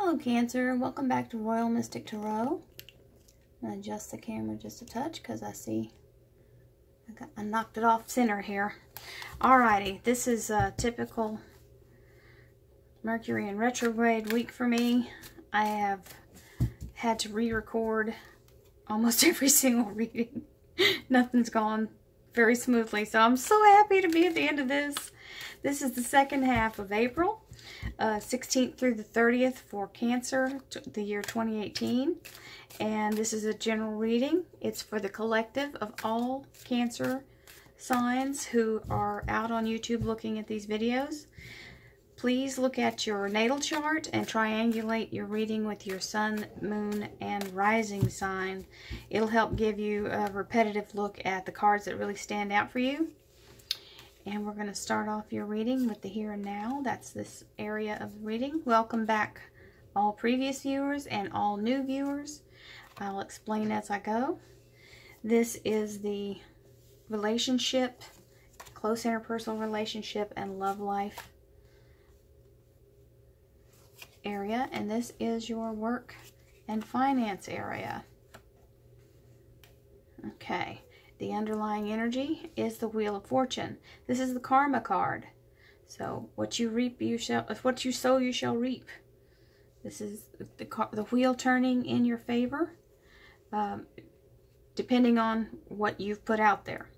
Hello Cancer, welcome back to Royal Mystic Tarot. I'm going to adjust the camera just a touch because I see I knocked it off center here. Alrighty, this is a typical Mercury in retrograde week for me. I have had to re-record almost every single reading. Nothing's gone very smoothly, so I'm so happy to be at the end of this. This is the second half of April, 16th through the 30th for Cancer, the year 2018. And this is a general reading. It's for the collective of all Cancer signs who are out on YouTube looking at these videos. Please look at your natal chart and triangulate your reading with your sun, moon, and rising sign. It'll help give you a repetitive look at the cards that really stand out for you. And we're going to start off your reading with the here and now. That's this area of the reading. Welcome back all previous viewers and all new viewers. I'll explain as I go. This is the relationship, close interpersonal relationship and love life area, and this is your work and finance area. Okay, the underlying energy is the Wheel of Fortune. This is the Karma card. So what you reap, you shall. What you sow, you shall reap. This is the wheel turning in your favor, depending on what you've put out there.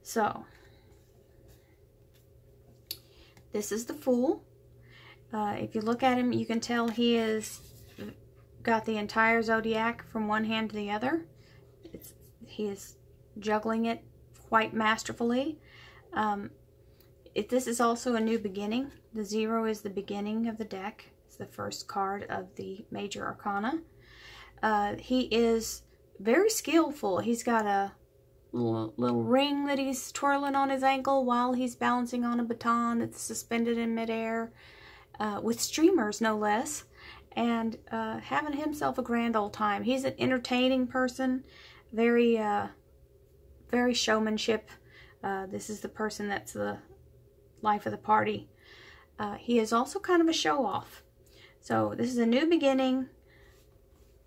So this is the Fool. If you look at him, you can tell he has got the entire zodiac from one hand to the other. He is juggling it quite masterfully. This is also a new beginning. The 0 is the beginning of the deck. It's the first card of the major arcana. He is very skillful. He's got a little ring that he's twirling on his ankle while he's balancing on a baton that's suspended in midair. With streamers, no less, and having himself a grand old time. He's an entertaining person, very showmanship. This is the person that's the life of the party. He is also kind of a show-off. So this is a new beginning,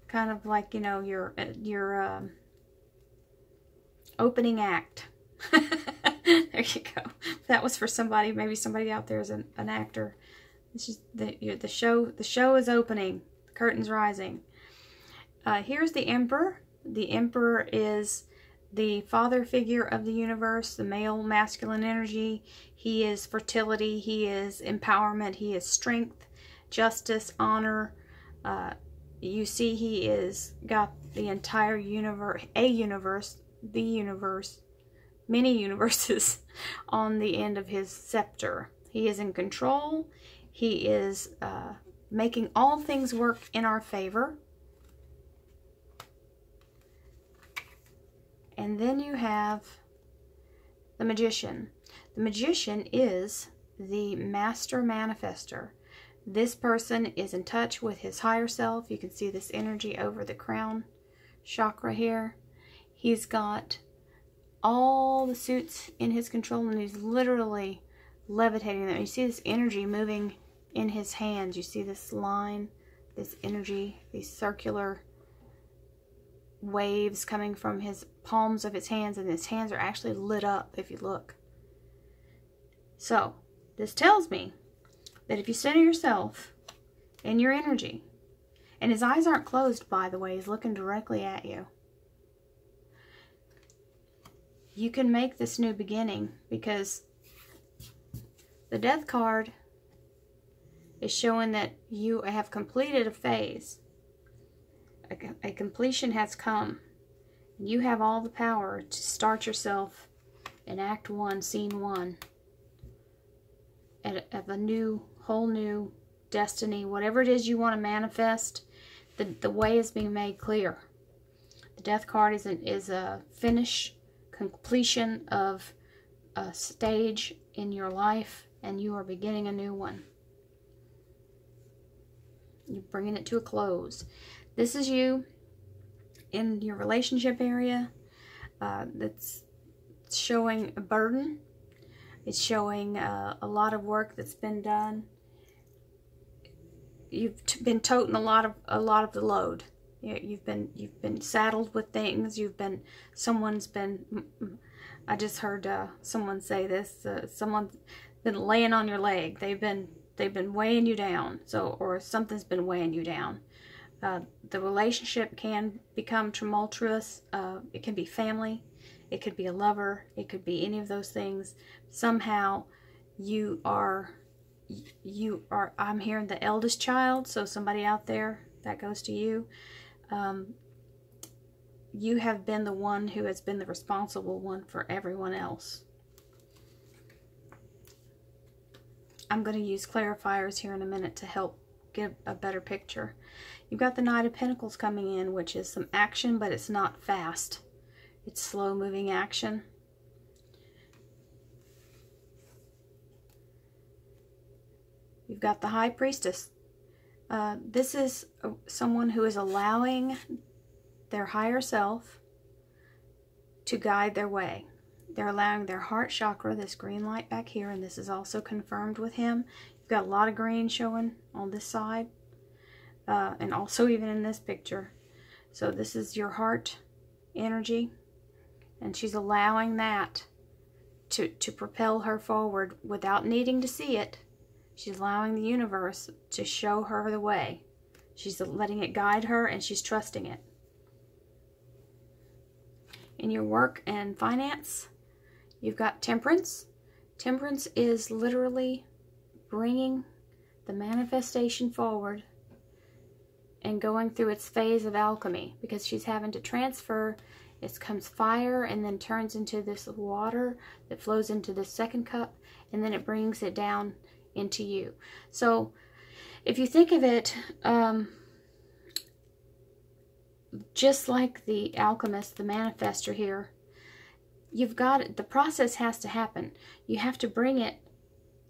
kind of like, you know, your opening act. There you go. That was for somebody, maybe somebody out there is an actor. It's just the show. The show is opening. The curtain's rising. Here's the Emperor. The Emperor is the father figure of the universe, the male masculine energy. He is fertility. He is empowerment. He is strength, justice, honor. You see, he is got the entire universe, the universe, many universes on the end of his scepter. He is in control. He is making all things work in our favor. And then you have the Magician. The Magician is the master manifester. This person is in touch with his higher self. You can see this energy over the crown chakra here. He's got all the suits in his control, and he's literally levitating them. You see this energy moving in his hands. You see this line, this energy, these circular waves coming from his palms of his hands, and his hands are actually lit up if you look. So this tells me that if you center yourself in your energy, and his eyes aren't closed, by the way, he's looking directly at you, you can make this new beginning, because the Death card is showing that you have completed a phase. A completion has come. You have all the power to start yourself in Act 1, Scene 1 of a whole new destiny. Whatever it is you want to manifest, the way is being made clear. The Death card is a finish, completion of a stage in your life, and you are beginning a new one. You're bringing it to a close. This is you in your relationship area. That's showing a burden. It's showing a lot of work that's been done. been toting a lot of the load. You've been saddled with things. Someone's been. I just heard someone say this. Someone's been laying on your leg. They've been weighing you down. Or something's been weighing you down. The relationship can become tumultuous. It can be family. It could be a lover. It could be any of those things. Somehow you are, I'm hearing the eldest child, so somebody out there, that goes to you. You have been the one who has been the responsible one for everyone else. I'm going to use clarifiers here in a minute to help give a better picture. You've got the Knight of Pentacles coming in, which is some action, but it's not fast. It's slow moving action. You've got the High Priestess. This is someone who is allowing their higher self to guide their way. They're allowing their heart chakra, this green light back here, and this is also confirmed with him. You've got a lot of green showing on this side, and also even in this picture. So this is your heart energy, and she's allowing that to propel her forward without needing to see it. She's allowing the universe to show her the way. She's letting it guide her, and she's trusting it. In your work and finance, you've got Temperance. Temperance is literally bringing the manifestation forward and going through its phase of alchemy, because she's having to transfer. It comes fire and then turns into this water that flows into the second cup, and then it brings it down into you. So if you think of it just like the alchemist, the manifester here, you've got it. The process has to happen. You have to bring it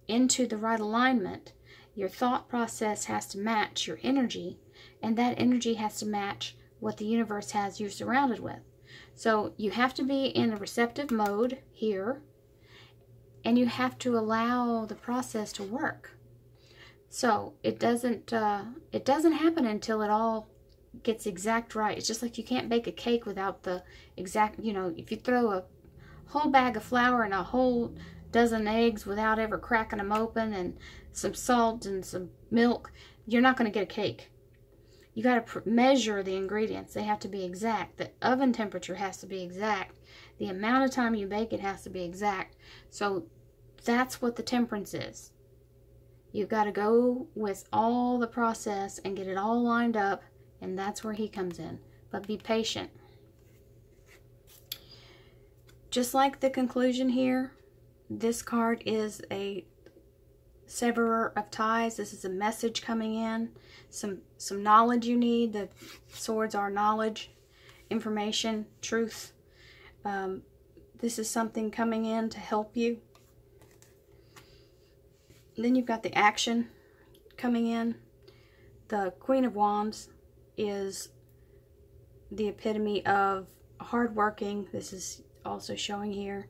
into the right alignment. Your thought process has to match your energy, and that energy has to match what the universe has you surrounded with. So you have to be in a receptive mode here, and you have to allow the process to work. So it doesn't happen until it all gets exact right. It's just like you can't bake a cake without the exact, if you throw a whole bag of flour and a whole dozen eggs without ever cracking them open, and some salt and some milk, you're not going to get a cake. You got to measure the ingredients. They have to be exact. The oven temperature has to be exact. The amount of time you bake it has to be exact. So that's what the temperance is. You've got to go with all the process and get it all lined up, and that's where he comes in. But be patient. Just like the conclusion here, this card is a severer of ties. This is a message coming in, some knowledge you need. The swords are knowledge, information, truth. This is something coming in to help you. Then you've got the action coming in. The Queen of Wands is the epitome of hardworking. This is also showing here.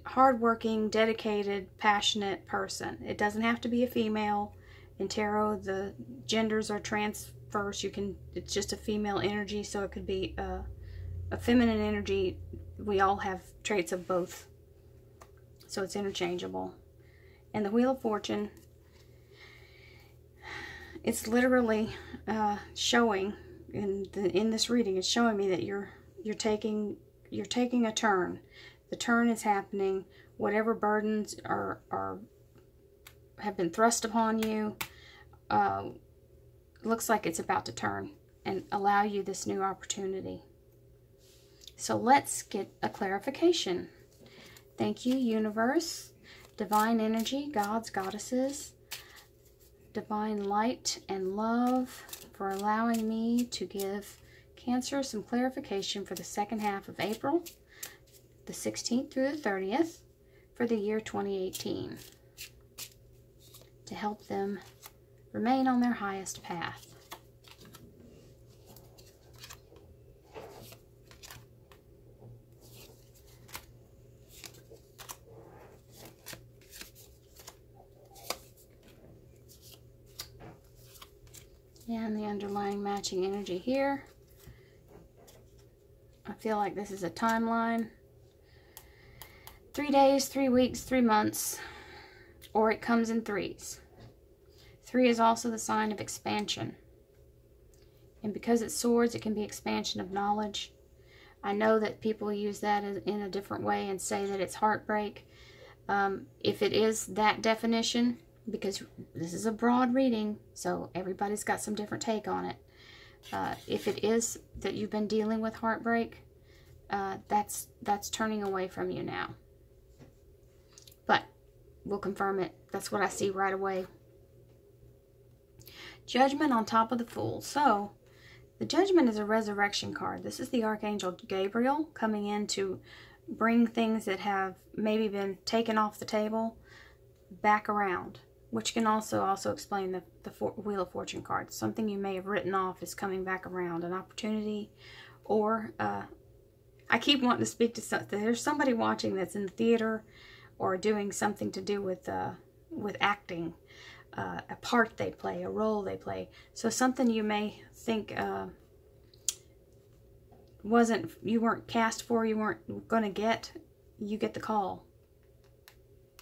Hardworking, dedicated, passionate person. It doesn't have to be a female. In tarot, the genders are transverse. It's just a female energy, so it could be a feminine energy. We all have traits of both, so it's interchangeable. And the Wheel of Fortune, it's literally showing in this reading. It's showing me that you're taking a turn. The turn is happening. Whatever burdens have been thrust upon you, looks like it's about to turn and allow you this new opportunity. So let's get a clarification. Thank you, universe, divine energy, gods, goddesses, divine light and love, for allowing me to give Cancer some clarification for the second half of April, the 16th through the 30th, for the year 2018, to help them remain on their highest path. And the underlying matching energy here. I feel like this is a timeline. 3 days, 3 weeks, 3 months, or it comes in threes. 3 is also the sign of expansion. And because it's swords, it can be expansion of knowledge. I know that people use that in a different way and say that it's heartbreak. If it is that definition, because this is a broad reading, so everybody's got some different take on it. If it is that you've been dealing with heartbreak, that's turning away from you now. But we'll confirm it. That's what I see right away. Judgment on top of the Fool. So, the Judgment is a resurrection card. This is the Archangel Gabriel coming in to bring things that have maybe been taken off the table back around, which can also explain the Wheel of Fortune card. Something you may have written off is coming back around, an opportunity, or I keep wanting to speak to something. There's somebody watching that's in the theater or doing something to do with acting, a part they play, a role they play. So something you may think you weren't cast for, you weren't going to get, you get the call.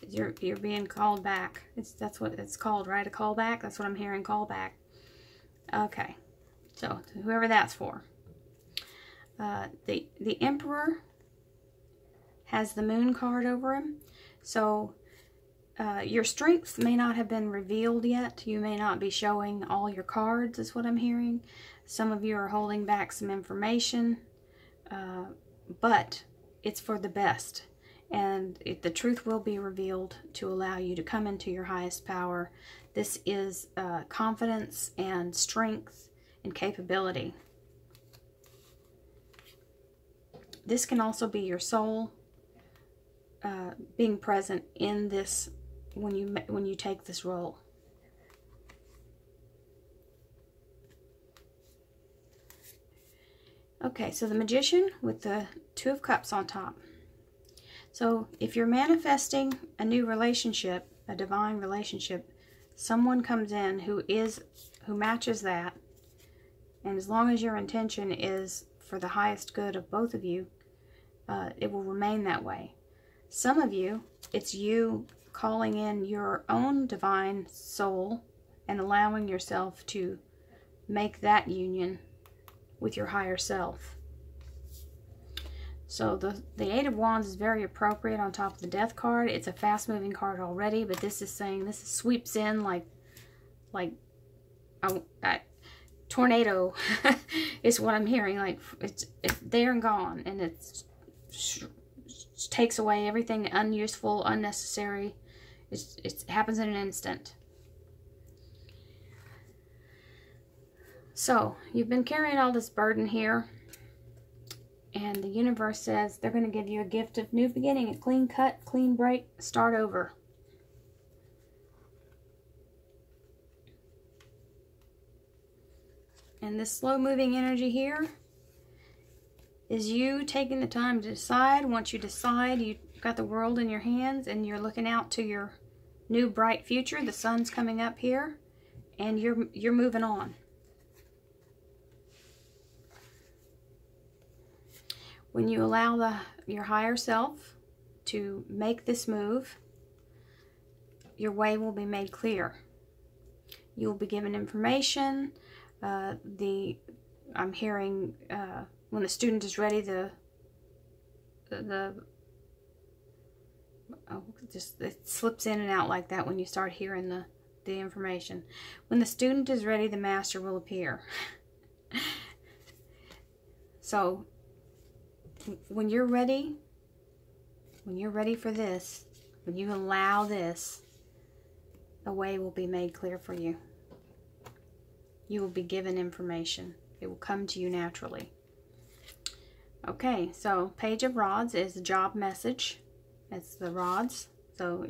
You're being called back. That's what it's called, right? A callback. That's what I'm hearing. Callback. Okay, so whoever that's for. The Emperor has the Moon card over him. So your strengths may not have been revealed yet. You may not be showing all your cards, is what I'm hearing. Some of you are holding back some information, but it's for the best. And the truth will be revealed to allow you to come into your highest power. This is confidence and strength and capability. This can also be your soul being present in this when you take this role. Okay, so the Magician with the Two of Cups on top. So if you're manifesting a new relationship, a divine relationship, someone comes in who matches that, and as long as your intention is for the highest good of both of you, it will remain that way. Some of you, it's you calling in your own divine soul and allowing yourself to make that union with your higher self. So the Eight of Wands is very appropriate on top of the Death card. It's a fast-moving card already, but this is saying this sweeps in like a tornado is what I'm hearing. Like it's there and gone, and it takes away everything unuseful, unnecessary. It happens in an instant. So you've been carrying all this burden here. And the universe says they're going to give you a gift of new beginning, a clean cut, clean break, start over. And this slow-moving energy here is you taking the time to decide. Once you decide, you've got the world in your hands and you're looking out to your new bright future. The sun's coming up here and you're moving on. When you allow your higher self to make this move, your way will be made clear. You will be given information. I'm hearing when the student is ready, it slips in and out like that when you start hearing the information. When the student is ready, the master will appear. So when you're ready for this, when you allow this, a way will be made clear for you. You will be given information. It will come to you naturally. Okay, so Page of Rods is a job message. It's the rods. So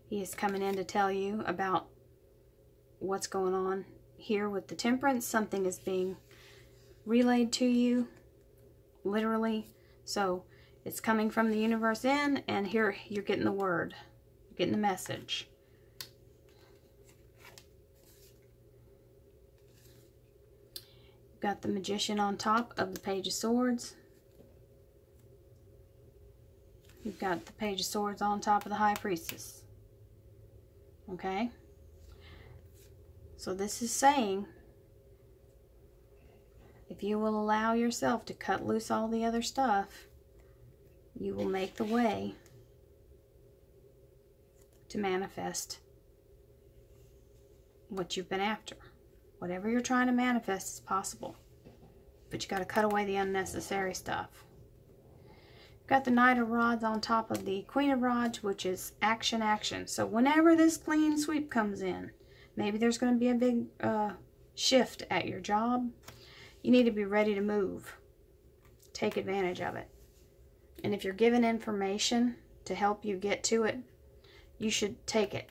he is coming in to tell you about what's going on here with the Temperance. Something is being relayed to you. Literally. So it's coming from the universe in, and here you're getting the word. You're getting the message. Got the Magician on top of the Page of Swords. You've got the Page of Swords on top of the High Priestess. Okay? So this is saying, if you will allow yourself to cut loose all the other stuff, you will make the way to manifest what you've been after. Whatever you're trying to manifest is possible. But you got to cut away the unnecessary stuff. Got the Knight of Rods on top of the Queen of Rods, which is action, action. So whenever this clean sweep comes in, maybe there's going to be a big shift at your job. You need to be ready to move. Take advantage of it. And if you're given information to help you get to it, you should take it.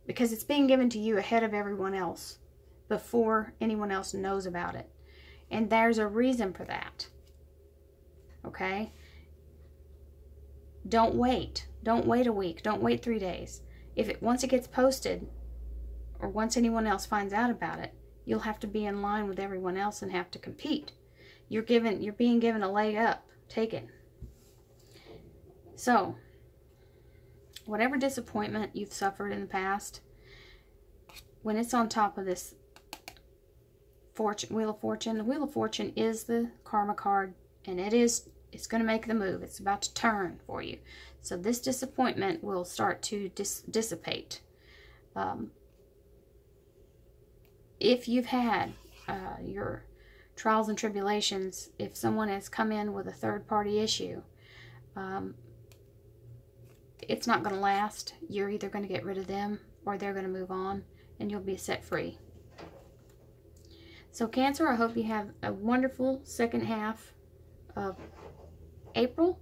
Because it's being given to you ahead of everyone else, before anyone else knows about it. And there's a reason for that. Okay? Don't wait. Don't wait a week. Don't wait 3 days. Once it gets posted, or once anyone else finds out about it, you'll have to be in line with everyone else and have to compete. You're being given a leg up. Take it. So, whatever disappointment you've suffered in the past, when it's on top of this Wheel of Fortune, the Wheel of Fortune is the karma card, and it's going to make the move. It's about to turn for you. So this disappointment will start to dissipate. If you've had your trials and tribulations, if someone has come in with a third-party issue, it's not going to last. You're either going to get rid of them or they're going to move on and you'll be set free. So Cancer, I hope you have a wonderful second half of April.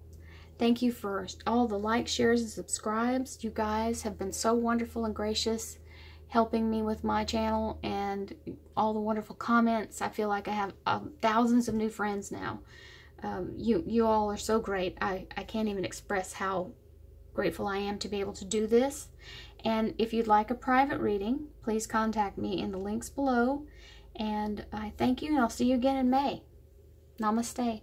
Thank you for all the likes, shares, and subscribes. You guys have been so wonderful and gracious helping me with my channel, and all the wonderful comments. I feel like I have thousands of new friends now. You all are so great. I can't even express how grateful I am to be able to do this. And if you'd like a private reading, please contact me in the links below. And I thank you, and I'll see you again in May. Namaste.